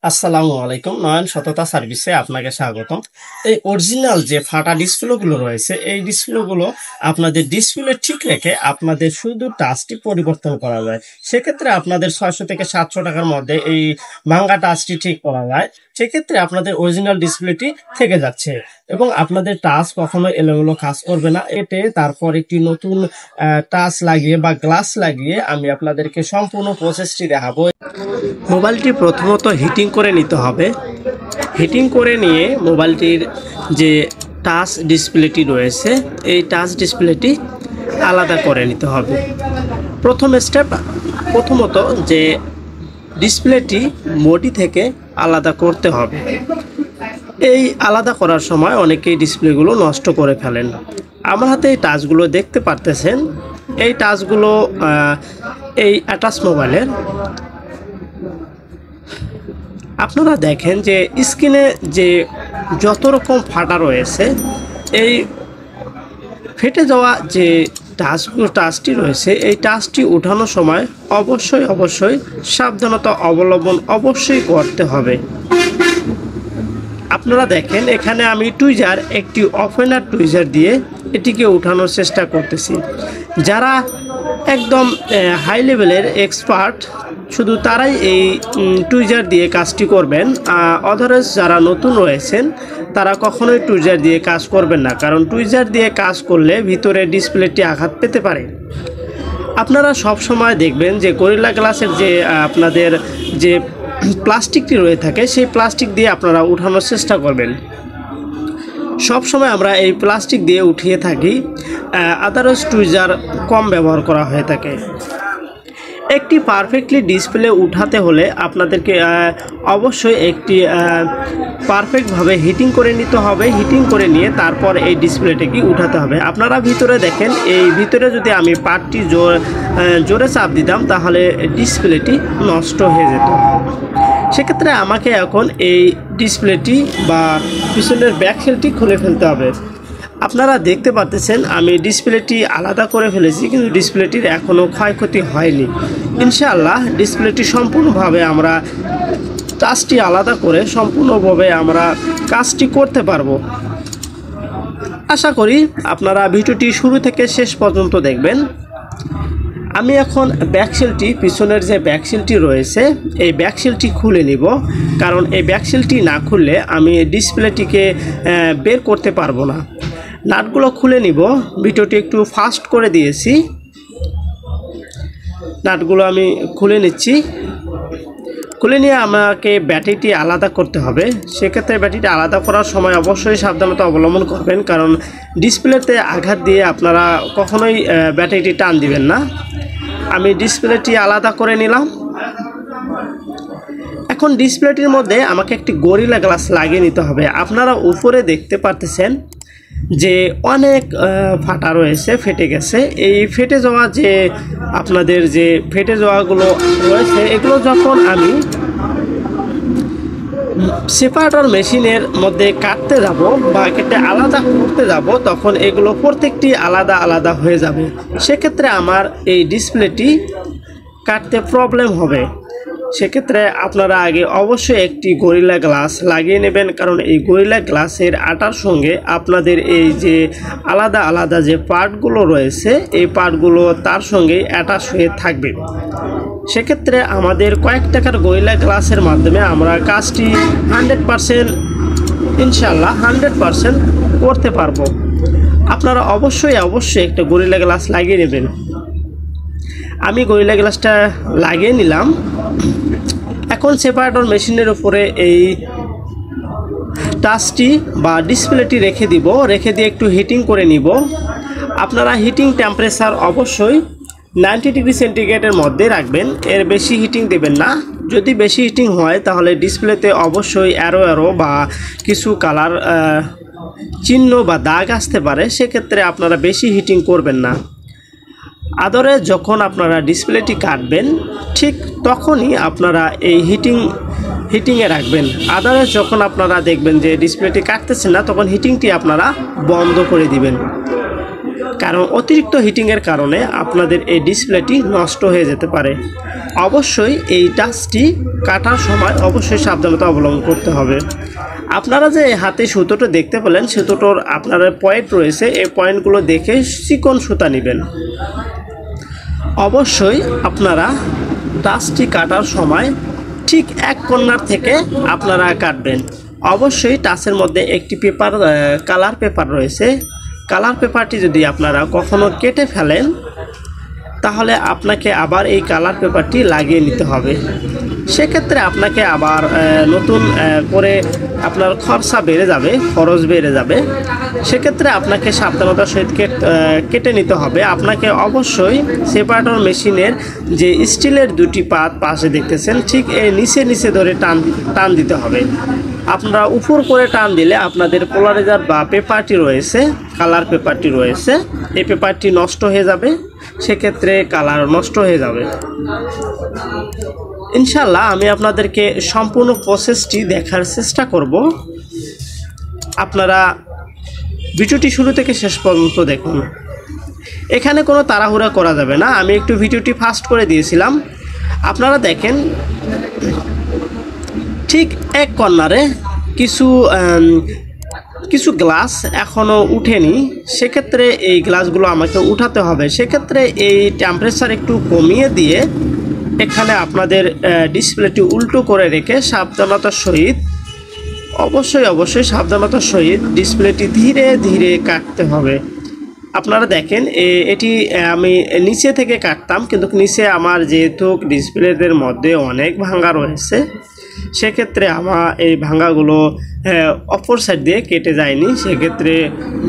আসসালামু আলাইকুম। নয়ন সততা সার্ভিসে আপনাকে স্বাগতম। এই অরিজিনাল যে ফাটা ডিসপ্লেগুলো রয়েছে, এই ডিসপ্লেগুলো আপনাদের ডিসপ্লে ঠিক রেখে আপনাদের শুধু টাচটি পরিবর্তন করা যায়। সেক্ষেত্রে আপনাদের 600 থেকে 700 টাকার মধ্যে এই ভাঙ্গা টাচটি ঠিক করা যায়। সেক্ষেত্রে আপনাদের অরিজিনাল ডিসপ্লেটি থেকে যাচ্ছে এবং আপনাদের টাচ কখনো এলোমেলো কাজ করবে না। এতে তারপর একটি নতুন টাচ লাগিয়ে বা গ্লাস লাগিয়ে আমি আপনাদেরকে সম্পূর্ণ প্রসেসটি দেখাবো। মোবাইলটি প্রথমত হিটিং করে নিতে হবে। হিটিং করে নিয়ে মোবাইলটির যে টাচ ডিসপ্লেটি রয়েছে, এই টাচ ডিসপ্লেটি আলাদা করে নিতে হবে। প্রথম স্টেপ, প্রথমত যে ডিসপ্লেটি বডি থেকে আলাদা করতে হবে। এই আলাদা করার সময় অনেকেই ডিসপ্লেগুলো নষ্ট করে ফেলেন। আমার হাতে এই টাচগুলো দেখতে পারতেছেন। এই টাচগুলো এই অ্যাটাচ মোবাইলের। আপনারা দেখেন যে স্ক্রিনে যে যত রকম ফাটা রয়েছে, এই ফেটে যাওয়া যে টাচটি রয়েছে, এই টাচটি উঠানোর সময় অবশ্যই সাবধানতা অবলম্বন অবশ্যই করতে হবে। আপনারা দেখেন এখানে আমি টুইজার, একটি ওপেনার টুইজার দিয়ে এটিকে উঠানোর চেষ্টা করতেছি। যারা একদম হাই লেভেলের এক্সপার্ট, শুধু তারাই এই টুইজার দিয়ে কাজটি করবেন। অদারওয়াইজ যারা নতুন রয়েছেন তারা কখনোই টুইজার দিয়ে কাজ করবেন না, কারণ টুইজার দিয়ে কাজ করলে ভিতরে ডিসপ্লেটি আঘাত পেতে পারে। আপনারা সব সময় দেখবেন যে গরিলা গ্লাসের যে আপনাদের যে প্লাস্টিকটি রয়ে থাকে, সেই প্লাস্টিক দিয়ে আপনারা উঠানোর চেষ্টা করবেন। সব সময় আমরা এই প্লাস্টিক দিয়ে উঠিয়ে থাকি, আদারওয়াইজ টুইজার কম ব্যবহার করা হয়ে থাকে। একটি পারফেক্টলি ডিসপ্লে উঠাতে হলে আপনাদেরকে অবশ্যই একটি পারফেক্টভাবে হিটিং করে নিতে হবে। হিটিং করে নিয়ে তারপর এই ডিসপ্লেটিকে উঠাতে হবে। আপনারা ভিতরে দেখেন, এই ভিতরে যদি আমি পার্টটি জোরে চাপ দিতাম তাহলে ডিসপ্লেটি নষ্ট হয়ে যেত। সেক্ষেত্রে আমাকে এখন এই ডিসপ্লেটি বা পিছনের ব্যাকসেলটি খুলে ফেলতে হবে। আপনারা দেখতে পাচ্ছেন আমি ডিসপ্লেটি আলাদা করে ফেলেছি, কিন্তু ডিসপ্লেটির এখনও ক্ষয়ক্ষতি হয়নি। ইনশাআল্লাহ ডিসপ্লেটি সম্পূর্ণভাবে আমরা টাচটি আলাদা করে সম্পূর্ণভাবে আমরা কাজটি করতে পারবো। আশা করি আপনারা ভিডিওটি শুরু থেকে শেষ পর্যন্ত দেখবেন। আমি এখন ব্যাকসেলটি, পিছনের যে ব্যাকসেলটি রয়েছে, এই ব্যাকসেলটি খুলে নিব, কারণ এই ব্যাকসেলটি না খুললে আমি ডিসপ্লেটিকে বের করতে পারবো না। নাটগুলো খুলে নিব। ভিডিওটি একটু ফাস্ট করে দিয়েছি। নাটগুলো আমি খুলে নিচ্ছি। খুলে নিয়ে আমাকে ব্যাটারিটি আলাদা করতে হবে। সেক্ষেত্রে ব্যাটারিটি আলাদা করার সময় অবশ্যই সাবধানতা অবলম্বন করবেন, কারণ ডিসপ্লেতে আঘাত দিয়ে আপনারা কখনোই ব্যাটারিটি টান দিবেন না। আমি ডিসপ্লেটি আলাদা করে নিলাম। এখন ডিসপ্লেটির মধ্যে আমাকে একটি গরিলা গ্লাস লাগিয়ে নিতে হবে। আপনারা উপরে দেখতে পারতেছেন যে অনেক ফাটা রয়েছে, ফেটে গেছে। এই ফেটে যাওয়া যে আপনাদের যে ফেটে যাওয়াগুলো রয়েছে, এগুলো যখন আমি সেপারেটর মেশিনের মধ্যে কাটতে যাব বা কেটে আলাদা করতে যাব, তখন এগুলো প্রত্যেকটি আলাদা আলাদা হয়ে যাবে। সেক্ষেত্রে আমার এই ডিসপ্লেটি কাটতে প্রবলেম হবে। সেক্ষেত্রে আপনারা আগে অবশ্যই একটি গরিলা গ্লাস লাগিয়ে নেবেন, কারণ এই গরিলা গ্লাসের আটার সঙ্গে আপনাদের এই যে আলাদা আলাদা যে পার্টগুলো রয়েছে, এই পার্টগুলো তার সঙ্গে অ্যাটাচ হয়ে থাকবে। সেক্ষেত্রে আমাদের কয়েক টাকার গরিলা গ্লাসের মাধ্যমে আমরা কাজটি 100% ইনশাআল্লাহ 100% করতে পারবো। আপনারা অবশ্যই একটা গরিলা গ্লাস লাগিয়ে নেবেন। আমি গরিলা গ্লাসটা লাগিয়ে নিলাম। এখন সেপারেটর মেশিনের উপরে এই টাচটি বা ডিসপ্লেটি রেখে দিব। রেখে দিয়ে একটু হিটিং করে নিব। আপনারা হিটিং টেম্পারেচার অবশ্যই 90 ডিগ্রি সেন্টিগ্রেডের মধ্যে রাখবেন, এর বেশি হিটিং দেবেন না। যদি বেশি হিটিং হয় তাহলে ডিসপ্লেতে অবশ্যই অ্যারো বা কিছু কালার চিহ্ন বা দাগ আসতে পারে। সেক্ষেত্রে আপনারা বেশি হিটিং করবেন না। আদরে যখন আপনারা ডিসপ্লেটি কাটবেন, ঠিক তখনই আপনারা এই হিটিংয়ে রাখবেন। আদারে যখন আপনারা দেখবেন যে ডিসপ্লেটি কাটতেছেন না, তখন হিটিংটি আপনারা বন্ধ করে দিবেন। কারণ অতিরিক্ত হিটিংয়ের কারণে আপনাদের এই ডিসপ্লেটি নষ্ট হয়ে যেতে পারে। অবশ্যই এই টাচটি কাটার সময় অবশ্যই সাবধানতা অবলম্বন করতে হবে। আপনারা যে হাতে সুতোটা দেখতে পেলেন, সুতোটার আপনার পয়েন্ট রয়েছে, এই পয়েন্টগুলো দেখে চিকন সুতা নেবেন। অবশ্যই আপনারা টাচটি কাটার সময় ঠিক এক কর্নার থেকে আপনারা কাটবেন। অবশ্যই টাচের মধ্যে একটি পেপার কালার পেপার রয়েছে, কালার পেপারটি যদি আপনারা কখনো কেটে ফেলেন তাহলে আপনাকে আবার এই কালার পেপারটি লাগিয়ে নিতে হবে। সেক্ষেত্রে আপনাকে আবার নতুন করে আপনার খরচা বেড়ে যাবে, খরচ বেড়ে যাবে। সেক্ষেত্রে আপনাকে সাবধানতার সহিত কেটে নিতে হবে। আপনাকে অবশ্যই সেপারেটর মেশিনের যে স্টিলের দুটি পাশে দেখতেছেন, ঠিক এই নিচে ধরে টান দিতে হবে। আপনারা উপর করে টান দিলে আপনাদের পোলারাইজার বা পেপারটি রয়েছে, কালার পেপারটি রয়েছে, এই পেপারটি নষ্ট হয়ে যাবে। সেক্ষেত্রে কালার নষ্ট হয়ে যাবে। ইনশাল্লাহ আমি আপনাদেরকে সম্পূর্ণ প্রসেসটি দেখার চেষ্টা করব। আপনারা ভিডিওটি শুরু থেকে শেষ পর্যন্ত দেখুন। এখানে কোনো তাড়াহুড়া করা যাবে না। আমি একটু ভিডিওটি ফাস্ট করে দিয়েছিলাম। আপনারা দেখেন ঠিক এক কর্নারে কিছু গ্লাস এখনও উঠেনি। সেক্ষেত্রে এই গ্লাসগুলো আমাকে উঠাতে হবে। সেক্ষেত্রে এই টেম্পারেচার একটু কমিয়ে দিয়ে এখানে আপনাদের ডিসপ্লেটি উল্টো করে রেখে সাবধানতার সহিত অবশ্যই সাবধানতার সহিত ডিসপ্লেটি ধীরে ধীরে কাটতে হবে। আপনারা দেখেন এটি আমি নিচে থেকে কাটতাম, কিন্তু নিচে আমার যেহেতু ডিসপ্লেদের মধ্যে অনেক ভাঙা রয়েছে, সেক্ষেত্রে আমার এই ভাঙাগুলো অপর সাইড দিয়ে কেটে যায়নি। সেক্ষেত্রে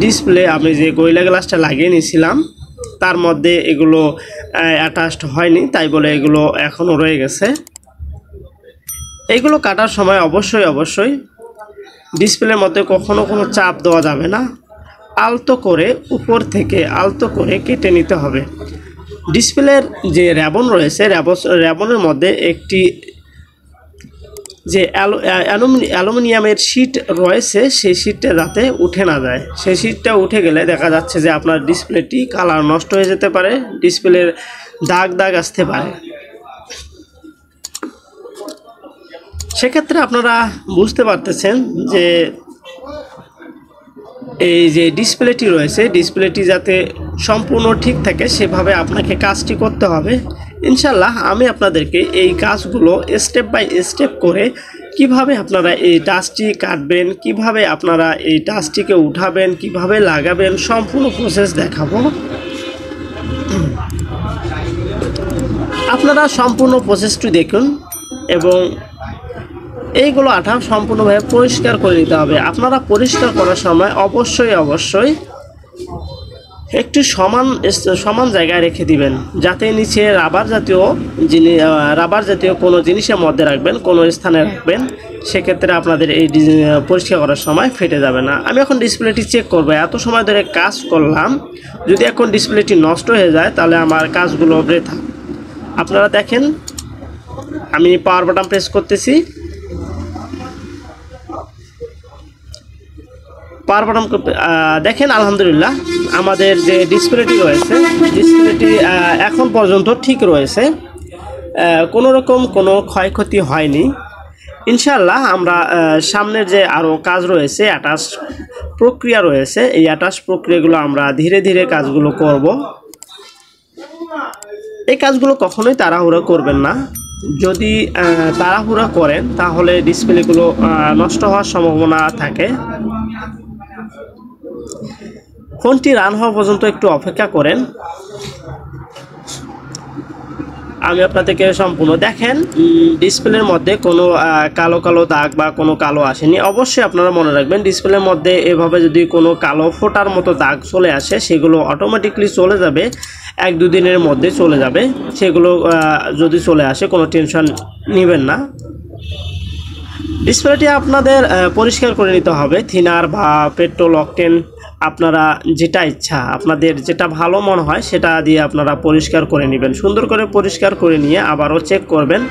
ডিসপ্লে আমি যে গরিলা গ্লাসটা লাগিয়ে নিয়েছিলাম তার মধ্যে এগুলো অ্যাটাচড হয়নি, তাই বলে এগুলো এখনও রয়ে গেছে। এইগুলো কাটার সময় অবশ্যই ডিসপ্লের মধ্যে কখনো কোনো চাপ দেওয়া যাবে না। আলতো করে উপর থেকে আলতো করে কেটে নিতে হবে। ডিসপ্লের যে র্যাবন রয়েছে, র্যাবনের মধ্যে একটি যে অ্যালুমিনিয়ামের শিট রয়েছে, সেই শিটটা যাতে উঠে না যায়। সেই শিটটা উঠে গেলে দেখা যাচ্ছে যে আপনার ডিসপ্লেটি কালার নষ্ট হয়ে যেতে পারে, ডিসপ্লের দাগ আসতে পারে। সেক্ষেত্রে আপনারা বুঝতে পারতেছেন যে এই যে ডিসপ্লেটি রয়েছে, ডিসপ্লেটি যাতে সম্পূর্ণ ঠিক থাকে সেভাবে আপনাকে কাজটি করতে হবে। ইনশাল্লাহ আমি আপনাদেরকে এই কাজগুলো স্টেপ বাই স্টেপ করে কিভাবে আপনারা এই টাচটি কাটবেন, কিভাবে আপনারা এই টাচটিকে উঠাবেন, কিভাবে লাগাবেন, সম্পূর্ণ প্রসেস দেখাবো। আপনারা সম্পূর্ণ প্রসেসটি দেখুন এবং এইগুলো আঠা সম্পূর্ণভাবে পরিষ্কার করে নিতে হবে। আপনারা পরিষ্কার করার সময় অবশ্যই একটু সমান জায়গায় রেখে দিবেন, যাতে নিচে রাবার জাতীয় কোনো জিনিসের মধ্যে রাখবেন, কোনো স্থানে রাখবেন। সেক্ষেত্রে আপনাদের এই পরিষ্কার করার সময় ফেটে যাবে না। আমি এখন ডিসপ্লেটি চেক করব। এত সময় ধরে কাজ করলাম, যদি এখন ডিসপ্লেটি নষ্ট হয়ে যায় তাহলে আমার কাজগুলো বৃথা। আপনারা দেখেন আমি পাওয়ার বাটন প্রেস করতেছি। পাওয়ার বাটন দেখেন আলহামদুলিল্লাহ আমাদের যে ডিসপ্লেটি রয়েছে, ডিসপ্লেটি এখন পর্যন্ত ঠিক রয়েছে, কোনো রকম কোনো ক্ষয়ক্ষতি হয়নি। ইনশাআল্লাহ আমরা সামনের যে আরও কাজ রয়েছে, অ্যাটাচ প্রক্রিয়া রয়েছে, এই অ্যাটাচ প্রক্রিয়াগুলো আমরা ধীরে ধীরে কাজগুলো করব। এই কাজগুলো কখনোই তাড়াহুড়ো করবেন না। যদি তাড়াহুড়া করেন তাহলে ডিসপ্লেগুলো নষ্ট হওয়ার সম্ভাবনা থাকে। ফোনটি রান হওয়া পর্যন্ত একটু অপেক্ষা করেন। আমি আপনাদেরকে সম্পূর্ণ দেখেন ডিসপ্লের মধ্যে কোনো কালো দাগ বা কোনো কালো আসেনি। অবশ্যই আপনারা মনে রাখবেন, ডিসপ্লের মধ্যে এভাবে যদি কোনো কালো ফোটার মতো দাগ চলে আসে সেগুলো অটোমেটিকলি চলে যাবে, 1-2 দিনের মধ্যে চলে যাবে। সেগুলো যদি চলে আসে কোনো টেনশন নেবেন না। ডিসপ্লেটি আপনাদের পরিষ্কার করে নিতে হবে। থিনার বা পেট্রোল অকটেন আপনারা যেটা ইচ্ছা, আপনাদের যেটা ভালো মনে হয় সেটা দিয়ে আপনারা পরিষ্কার করে নেবেন। সুন্দর করে পরিষ্কার করে নিয়ে আবারও চেক করবেন।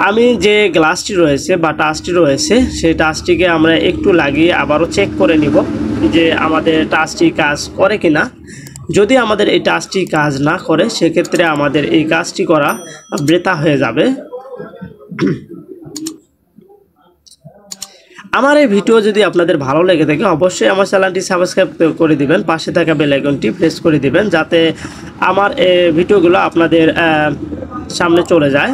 আমি যে গ্লাসটি রয়েছে বা টাচটি রয়েছে, সেই টাচটিকে আমরা একটু লাগিয়ে আবারও চেক করে নিব যে আমাদের টাচটি কাজ করে কিনা। যদি আমাদের এই টাচটি কাজ না করে সেক্ষেত্রে আমাদের এই কাজটি করা বৃথা হয়ে যাবে। আমার এই ভিডিও যদি আপনাদের ভালো লেগে থাকে অবশ্যই আমার চ্যানেলটি সাবস্ক্রাইব করে দিবেন, পাশে থাকা বেল আইকনটি প্রেস করে দিবেন যাতে আমার এই ভিডিওগুলো আপনাদের সামনে চলে যায়।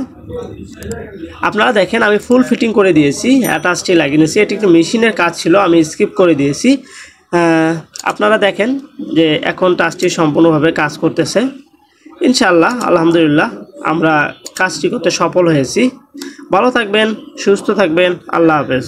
আপনারা দেখেন আমি ফুল ফিটিং করে দিয়েছি, অ্যাটাচটি লাগিয়ে নিয়েছি। এটি একটু মেশিনের কাজ ছিল, আমি স্কিপ করে দিয়েছি। আপনারা দেখেন যে এখন টাচটি সম্পূর্ণভাবে কাজ করতেছে। ইনশাআল্লাহ আলহামদুলিল্লাহ আমরা কাজটি করতে সফল হয়েছি। ভালো থাকবেন, সুস্থ থাকবেন, আল্লাহ হাফেজ।